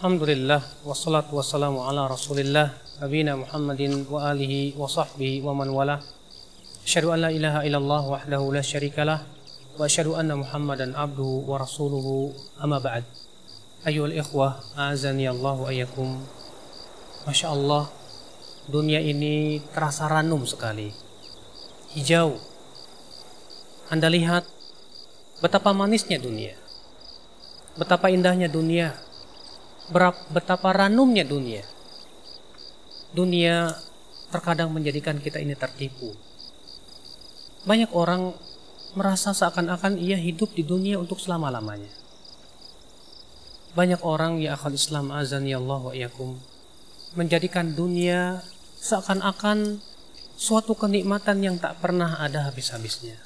Alhamdulillah, wassalatu wassalamu ala rasulillah, nabina Muhammadin wa alihi wa sahbihi wa man wala. Asyhadu an la ilaha illallah wahdahu la syarikalah, wa asyhadu anna Muhammadan abduhu wa rasuluhu, amma ba'd. Ayyuhal ikhwah, a'azani Allah wa iyyakum. Masya Allah, dunia ini terasa ranum sekali, hijau. Anda lihat betapa manisnya dunia, betapa indahnya dunia, betapa ranumnya dunia. Dunia terkadang menjadikan kita ini tertipu. Banyak orang merasa seakan-akan ia hidup di dunia untuk selama-lamanya. Banyak orang, ya akhal Islam azani Allah wa iyyakum, menjadikan dunia seakan-akan suatu kenikmatan yang tak pernah ada habis-habisnya.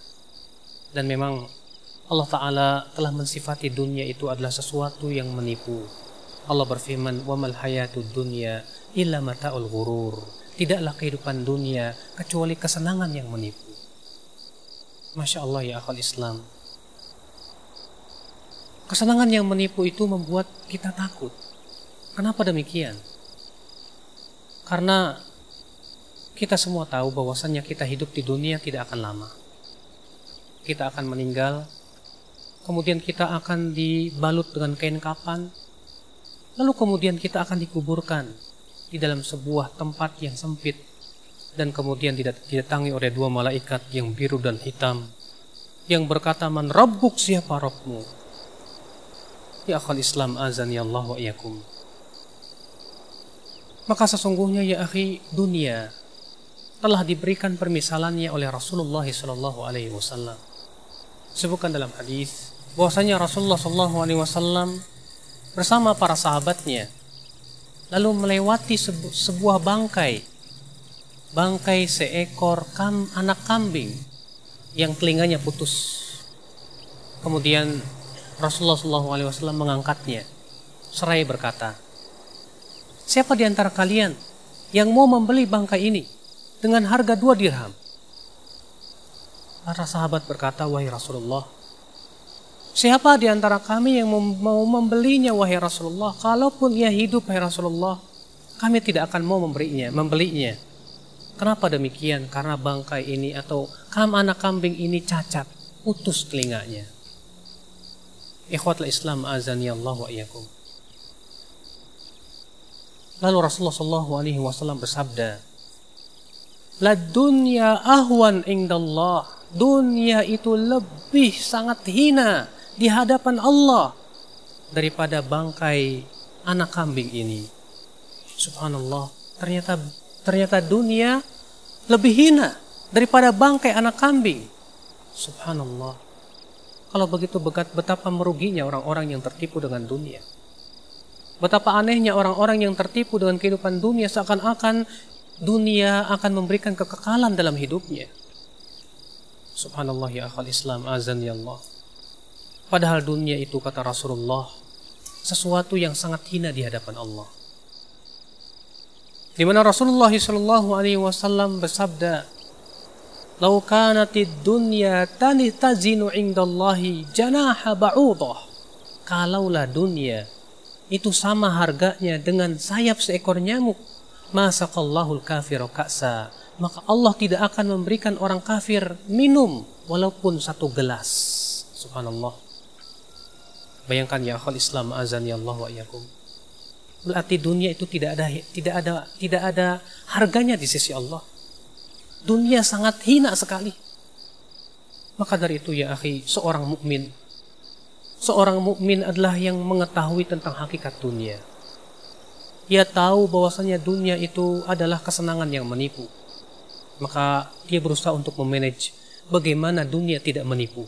Dan memang Allah Ta'ala telah mensifati dunia itu adalah sesuatu yang menipu. Allah berfirman, وَمَا الْحَيَاةُ الدُّنْيَا إِلَّا مَتَاعُ الْغُرُورِ. Tidaklah kehidupan dunia kecuali kesenangan yang menipu. Masya Allah, ya akhal Islam. Kesenangan yang menipu itu membuat kita takut. Kenapa demikian? Karena kita semua tahu bahwasannya kita hidup di dunia tidak akan lama. Kita akan meninggal, kemudian kita akan dibalut dengan kain kafan, lalu kemudian kita akan dikuburkan di dalam sebuah tempat yang sempit, dan kemudian didatangi oleh dua malaikat yang biru dan hitam yang berkata, man rabbuk, siapa Rabbmu? Ya akhal Islam azani Allah wa iyyakum. Maka sesungguhnya ya akhi, dunia telah diberikan permisalannya oleh Rasulullah SAW. Sebutkan dalam hadis bahwasanya Rasulullah SAW bersama para sahabatnya lalu melewati sebuah bangkai seekor anak kambing yang telinganya putus. Kemudian Rasulullah SAW mengangkatnya seraya berkata, siapa di antara kalian yang mau membeli bangkai ini dengan harga 2 dirham? Para sahabat berkata, wahai Rasulullah, siapa di antara kami yang mau membelinya, wahai Rasulullah? Kalaupun ia hidup, wahai Rasulullah, kami tidak akan mau membelinya. Kenapa demikian? Karena bangkai ini atau anak kambing ini cacat, putus telinganya. Ikhwatul Islam azani Allah wa iyyakum. Lalu Rasulullah SAW bersabda, la dunya ahwan indallah. Dunia itu lebih sangat hina di hadapan Allah daripada bangkai anak kambing ini. Subhanallah, ternyata dunia lebih hina daripada bangkai anak kambing. Subhanallah. Kalau begitu betapa meruginya orang-orang yang tertipu dengan dunia. Betapa anehnya orang-orang yang tertipu dengan kehidupan dunia, seakan-akan dunia akan memberikan kekekalan dalam hidupnya. Subhanallah, ya akhal Islam azani Allah. Padahal dunia itu, kata Rasulullah, sesuatu yang sangat hina di hadapan Allah. Di mana Rasulullah SAW bersabda, "Lau kanatid dunya tazinu indallahi janaha ba'udah." Kalaulah dunia itu sama harganya dengan sayap seekor nyamuk, masaqallahul kafiru ka'sa, maka Allah tidak akan memberikan orang kafir minum walaupun 1 gelas. Subhanallah. Bayangkan ya akhal Islam azani Allah wa iyyakum. Berarti dunia itu tidak ada harganya di sisi Allah. Dunia sangat hina sekali. Maka dari itu ya akhi, seorang mukmin adalah yang mengetahui tentang hakikat dunia. Ia tahu bahwasanya dunia itu adalah kesenangan yang menipu. Maka dia berusaha untuk memanage bagaimana dunia tidak menipu.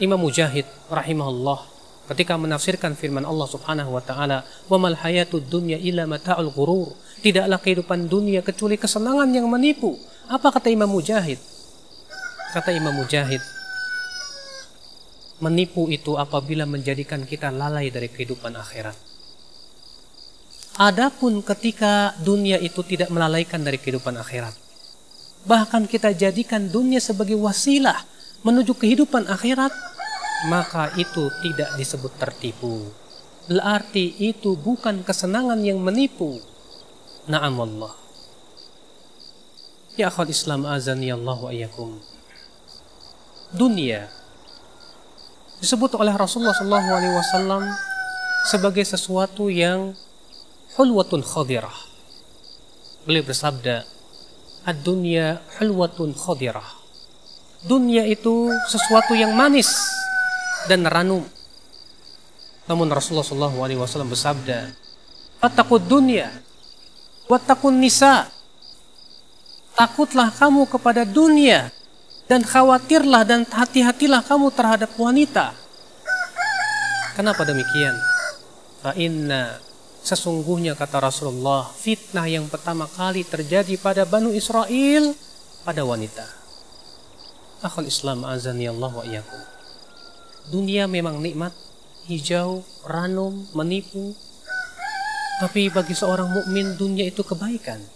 Imam Mujahid rahimahullah ketika menafsirkan firman Allah Subhanahu wa taala, "Wa mal hayatud dunya illa mata'ul ghurur." Tidaklah kehidupan dunia kecuali kesenangan yang menipu. Apa kata Imam Mujahid? Kata Imam Mujahid, menipu itu apabila menjadikan kita lalai dari kehidupan akhirat. Adapun ketika dunia itu tidak melalaikan dari kehidupan akhirat, bahkan kita jadikan dunia sebagai wasilah menuju kehidupan akhirat, maka itu tidak disebut tertipu. berarti itu bukan kesenangan yang menipu. Na'am wallah. Ya akhwat Islam azani Allah wa iyyakum. Dunia disebut oleh Rasulullah SAW sebagai sesuatu yang hulwatun khadirah. Beliau bersabda, ad-dunya hulwatun khadirah. Dunia itu sesuatu yang manis dan ranum. Namun Rasulullah SAW bersabda, fattaqud dunya wattaqun nisa. Takutlah kamu kepada dunia dan khawatirlah dan hati-hatilah kamu terhadap wanita. Kenapa demikian? Fa inna, sesungguhnya kata Rasulullah, fitnah yang pertama kali terjadi pada Banu Israel pada wanita. Akhul Islam azani Allah wa iyyakum. Dunia memang nikmat, hijau, ranum, menipu. Tapi bagi seorang mukmin dunia itu kebaikan.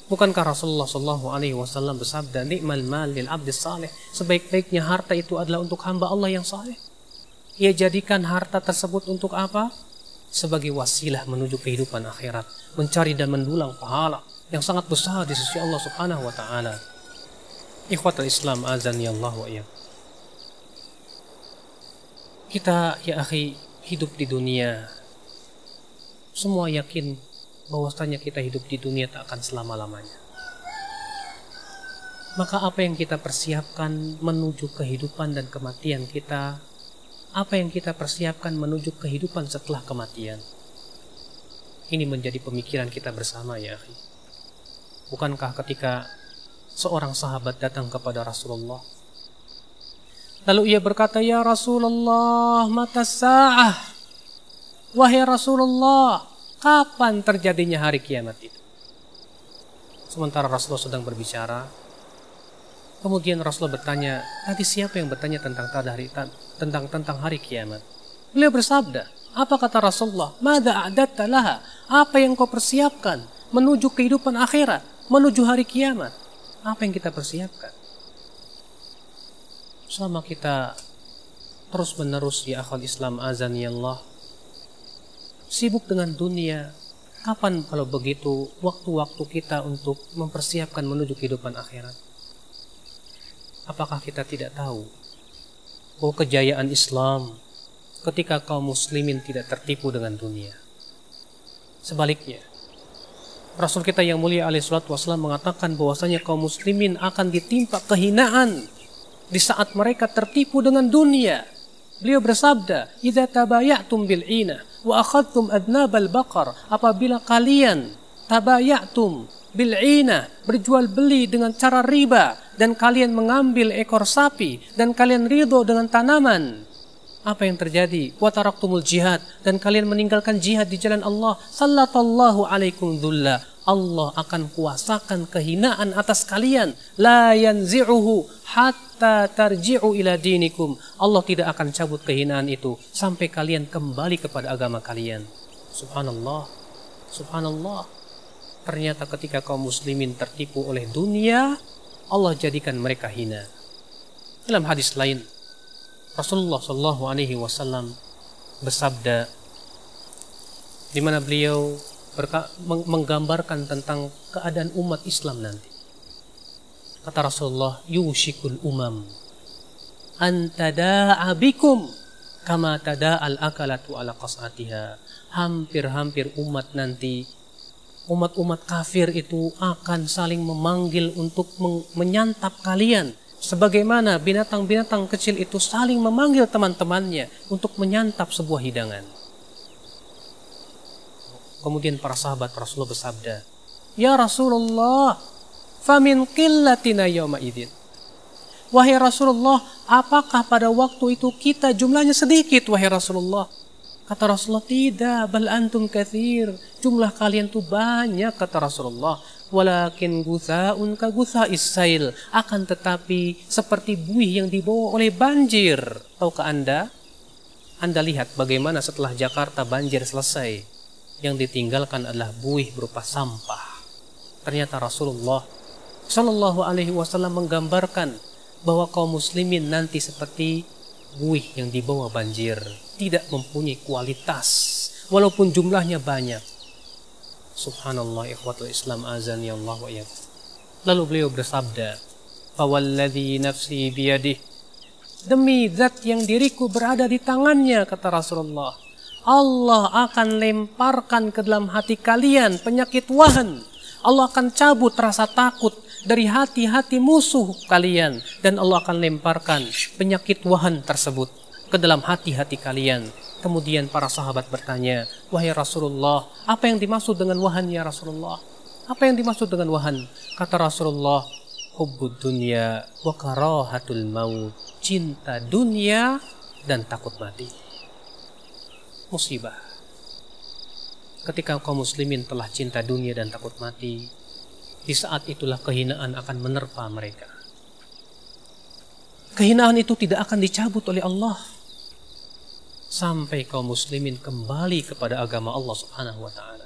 Bukankah Rasulullah SAW bersabda, ni'mal mal lil abdi salih, sebaik-baiknya harta itu adalah untuk hamba Allah yang saleh. Ia jadikan harta tersebut untuk apa? Sebagai wasilah menuju kehidupan akhirat, mencari dan mendulang pahala yang sangat besar di sisi Allah Subhanahu wa taala. Ikhwatul Islam azani Allah wa iyyakum. Kita ya akhi hidup di dunia, semua yakin bahwasanya kita hidup di dunia tak akan selama-lamanya. Maka apa yang kita persiapkan menuju kehidupan dan kematian kita? Apa yang kita persiapkan menuju kehidupan setelah kematian? Ini menjadi pemikiran kita bersama ya akhi. Bukankah ketika seorang sahabat datang kepada Rasulullah, lalu ia berkata, ya Rasulullah, mata sa'ah. Wahai Rasulullah, kapan terjadinya hari kiamat itu? Sementara Rasulullah sedang berbicara, kemudian Rasulullah bertanya, tadi siapa yang bertanya tentang hari kiamat? Beliau bersabda, apa kata Rasulullah? Mada a'datta laha? Apa yang kau persiapkan menuju kehidupan akhirat, menuju hari kiamat? Apa yang kita persiapkan? Selama kita terus menerus ya akhwal Islam azani Allah sibuk dengan dunia, kapan kalau begitu waktu-waktu kita untuk mempersiapkan menuju kehidupan akhirat? Apakah kita tidak tahu bahwa kejayaan Islam ketika kaum muslimin tidak tertipu dengan dunia? Sebaliknya, Rasul kita yang mulia alaihi salatu wasallam mengatakan bahwasanya kaum muslimin akan ditimpa kehinaan di saat mereka tertipu dengan dunia. Beliau bersabda, "Idza tabayatum bil 'ina wa akhadtum adnabal baqar." Apabila kalian tabayatum bil 'ina, berjual beli dengan cara riba, dan kalian mengambil ekor sapi dan kalian ridho dengan tanaman, apa yang terjadi? Wa taraktumul jihad, dan kalian meninggalkan jihad di jalan Allah, sallallahu alaikum dhulla. Allah akan kuasakan kehinaan atas kalian. La yanzi'uhu hatta tarji'u ila dinikum. Allah tidak akan cabut kehinaan itu sampai kalian kembali kepada agama kalian. Subhanallah. Subhanallah. Ternyata ketika kaum muslimin tertipu oleh dunia, Allah jadikan mereka hina. Dalam hadis lain, Rasulullah SAW bersabda, di mana beliau menggambarkan tentang keadaan umat Islam nanti. Kata Rasulullah, yushikul umam an tada'a bikum kama tada'al akalatu ala qas'atiha. Hampir-hampir umat nanti, umat-umat kafir itu akan saling memanggil untuk menyantap kalian, sebagaimana binatang-binatang kecil itu saling memanggil teman-temannya untuk menyantap sebuah hidangan. Kemudian para sahabat Rasulullah bersabda, ya Rasulullah, famin qillatina yawma idzin. Wahai Rasulullah, apakah pada waktu itu kita jumlahnya sedikit, wahai Rasulullah? Kata Rasulullah, tidak, bal antum katsir. Jumlah kalian tuh banyak, kata Rasulullah. Walakin gutha'un ka gutha'is sail. Akan tetapi seperti buih yang dibawa oleh banjir. Tahukah Anda? Anda lihat bagaimana setelah Jakarta banjir selesai, yang ditinggalkan adalah buih berupa sampah. Ternyata Rasulullah Shallallahu Alaihi Wasallam menggambarkan bahwa kaum muslimin nanti seperti buih yang dibawa banjir. tidak mempunyai kualitas walaupun jumlahnya banyak. Subhanallah, ikhwatul Islam azani Allah wa iyyakum. Lalu beliau bersabda, "Fawalladzi nafsi biyadih." Demi zat yang diriku berada di tangannya, kata Rasulullah, Allah akan lemparkan ke dalam hati kalian penyakit wahan. Allah akan cabut rasa takut dari hati-hati musuh kalian. Dan Allah akan lemparkan penyakit wahan tersebut ke dalam hati-hati kalian. Kemudian para sahabat bertanya, wahai Rasulullah, apa yang dimaksud dengan wahan ya Rasulullah? Apa yang dimaksud dengan wahan? Kata Rasulullah, hubbud dunya wa karahatul maut. Cinta dunia dan takut mati. Musibah. Ketika kaum muslimin telah cinta dunia dan takut mati, di saat itulah kehinaan akan menerpa mereka. Kehinaan itu tidak akan dicabut oleh Allah sampai kaum muslimin kembali kepada agama Allah Subhanahu wa taala.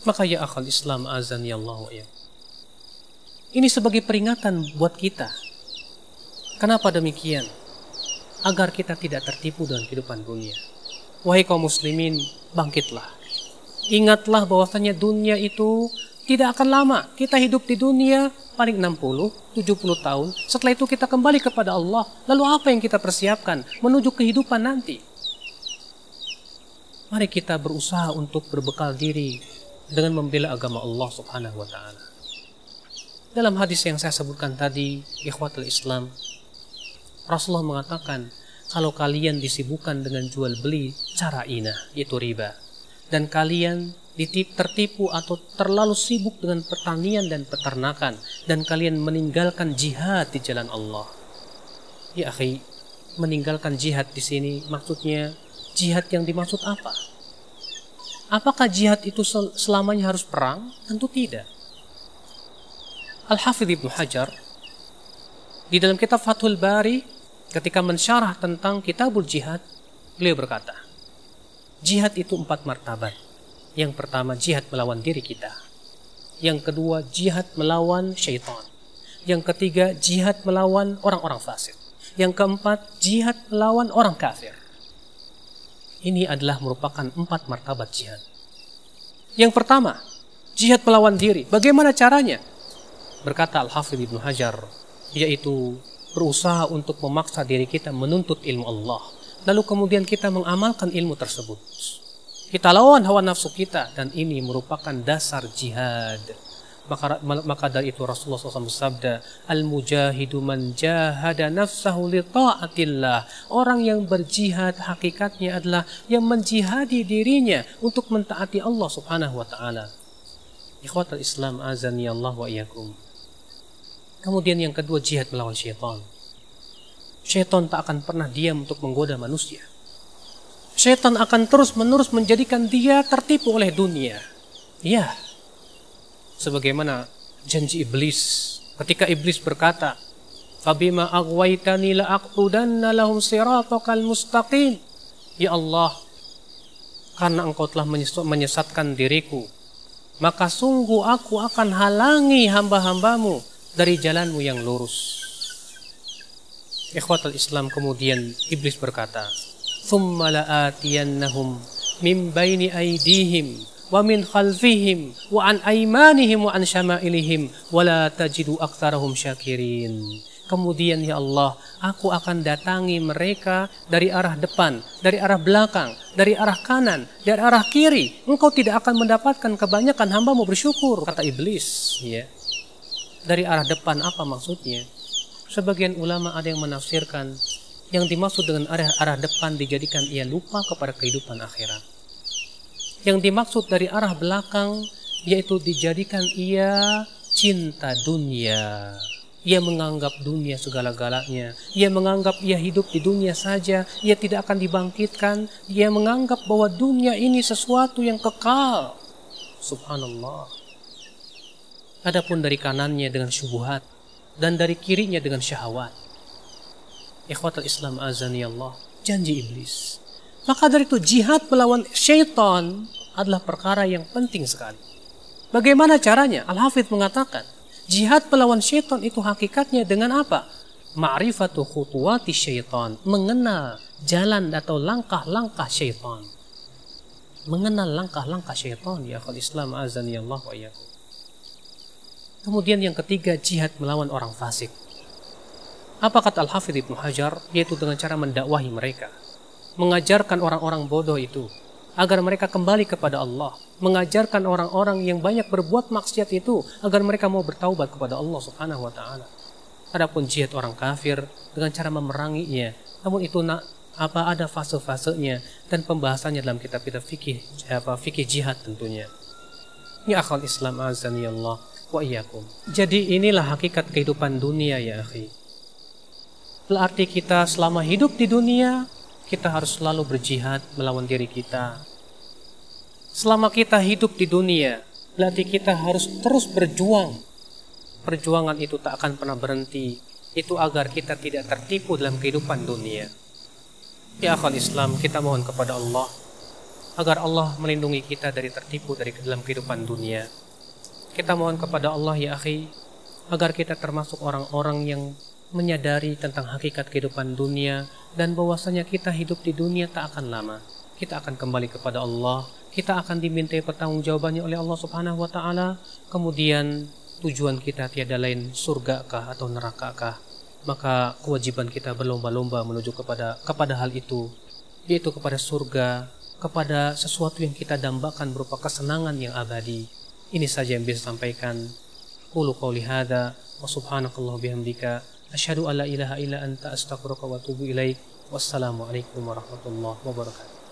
Maka ya akhal Islam azani Allah wa iyyakum. Ini sebagai peringatan buat kita. Kenapa demikian? Agar kita tidak tertipu dengan kehidupan dunia. Wahai kaum muslimin, bangkitlah. Ingatlah bahwasanya dunia itu tidak akan lama. Kita hidup di dunia paling 60, 70 tahun. Setelah itu kita kembali kepada Allah. Lalu apa yang kita persiapkan menuju kehidupan nanti? Mari kita berusaha untuk berbekal diri dengan membela agama Allah Subhanahu wa taala. Dalam hadis yang saya sebutkan tadi, ikhwatul Islam, Rasulullah mengatakan, kalau kalian disibukkan dengan jual beli cara inah, yaitu riba, dan kalian tertipu atau terlalu sibuk dengan pertanian dan peternakan, dan kalian meninggalkan jihad di jalan Allah. Ya akhi, meninggalkan jihad di sini maksudnya jihad yang dimaksud apa? Apakah jihad itu selamanya harus perang? Tentu tidak. Al-Hafidh Ibnu Hajar di dalam kitab Fathul Bari ketika mensyarah tentang kitabul jihad, beliau berkata, jihad itu 4 martabat. Yang pertama, jihad melawan diri kita. Yang kedua, jihad melawan syaitan. Yang ketiga, jihad melawan orang-orang fasik. Yang keempat, jihad melawan orang kafir. Ini adalah merupakan 4 martabat jihad. Yang pertama, jihad melawan diri. Bagaimana caranya? Berkata Al-Hafidh Ibnu Hajar, yaitu berusaha untuk memaksa diri kita menuntut ilmu Allah. Lalu kemudian kita mengamalkan ilmu tersebut. Kita lawan hawa nafsu kita, dan ini merupakan dasar jihad. Maka dari itu Rasulullah SAW bersabda, Al-mujahidu man jahada nafsahu li ta'atillah. Orang yang berjihad hakikatnya adalah yang menjihadi dirinya untuk mentaati Allah Subhanahu wa taala. Ikhwatul Islam azani Allah wa iyyakum. Kemudian yang kedua, jihad melawan syaitan. Syaitan tak akan pernah diam untuk menggoda manusia. Syaitan akan terus-menerus menjadikan dia tertipu oleh dunia. Ya, sebagaimana janji iblis. Ketika iblis berkata, Fabima aghwaytani la'aqudanna lahum siratakal mustaqim. Ya Allah, karena engkau telah menyesatkan diriku, maka sungguh aku akan halangi hamba-hambamu dari jalanmu yang lurus. Ikhwatul Islam, kemudian iblis berkata, Thumma la'atiyannahum min baini aydihim wa min khalfihim wa an aymanihim wa an syama'ilihim wa la tajidu aktsarahum syakirin. Kemudian ya Allah, aku akan datangi mereka dari arah depan, dari arah belakang, dari arah kanan, dari arah kiri. Engkau tidak akan mendapatkan kebanyakan hambamu bersyukur, kata iblis. Ya. Dari arah depan apa maksudnya? Sebagian ulama ada yang menafsirkan yang dimaksud dengan arah depan dijadikan ia lupa kepada kehidupan akhirat. Yang dimaksud dari arah belakang yaitu dijadikan ia cinta dunia. Ia menganggap dunia segala-galanya. Ia menganggap ia hidup di dunia saja. Ia tidak akan dibangkitkan. Ia menganggap bahwa dunia ini sesuatu yang kekal. Subhanallah. Adapun dari kanannya dengan syubhat dan dari kirinya dengan syahwat. Ikhwatul Islam azani Allah, janji iblis. Maka dari itu jihad melawan syaitan adalah perkara yang penting sekali. Bagaimana caranya? Al-Hafidh mengatakan, jihad melawan syaitan itu hakikatnya dengan apa? Ma'rifatu khutuwati syaitan, mengenal jalan atau langkah-langkah syaitan. Mengenal langkah-langkah syaitan, ya akhwal Islam, azani Allah wa iyyakum. Kemudian yang ketiga, jihad melawan orang fasik. Apa kata Al-Hafidz Ibnu Hajar? Yaitu dengan cara mendakwahi mereka, mengajarkan orang-orang bodoh itu agar mereka kembali kepada Allah, mengajarkan orang-orang yang banyak berbuat maksiat itu agar mereka mau bertaubat kepada Allah Subhanahu wa taala. Adapun jihad orang kafir dengan cara memeranginya, namun itu ada fase-fasenya dan pembahasannya dalam kitab-kitab fikih jihad tentunya. Ya akhwal Islam, azani Allah wa iyyakum. Jadi inilah hakikat kehidupan dunia ya akhi. Berarti kita selama hidup di dunia, kita harus selalu berjihad melawan diri kita. Selama kita hidup di dunia, berarti kita harus terus berjuang. Perjuangan itu tak akan pernah berhenti. Itu agar kita tidak tertipu dalam kehidupan dunia. Ya akhwal Islam, kita mohon kepada Allah agar Allah melindungi kita dari tertipu dalam kehidupan dunia. Kita mohon kepada Allah ya akhi, agar kita termasuk orang-orang yang menyadari tentang hakikat kehidupan dunia dan bahwasanya kita hidup di dunia tak akan lama. Kita akan kembali kepada Allah, kita akan dimintai pertanggungjawabannya oleh Allah Subhanahu wa taala. Kemudian tujuan kita tiada lain surga kah atau neraka kah? Maka kewajiban kita berlomba-lomba menuju kepada hal itu, yaitu kepada surga, kepada sesuatu yang kita dambakan berupa kesenangan yang abadi. Ini saja yang bisa sampaikan. Qulu qouli hadza wa subhanakallah bihamdika asyhadu an la ilaha illa anta astaghfiruka wa atubu ilaik. Wassalamu alaikum warahmatullahi wabarakatuh.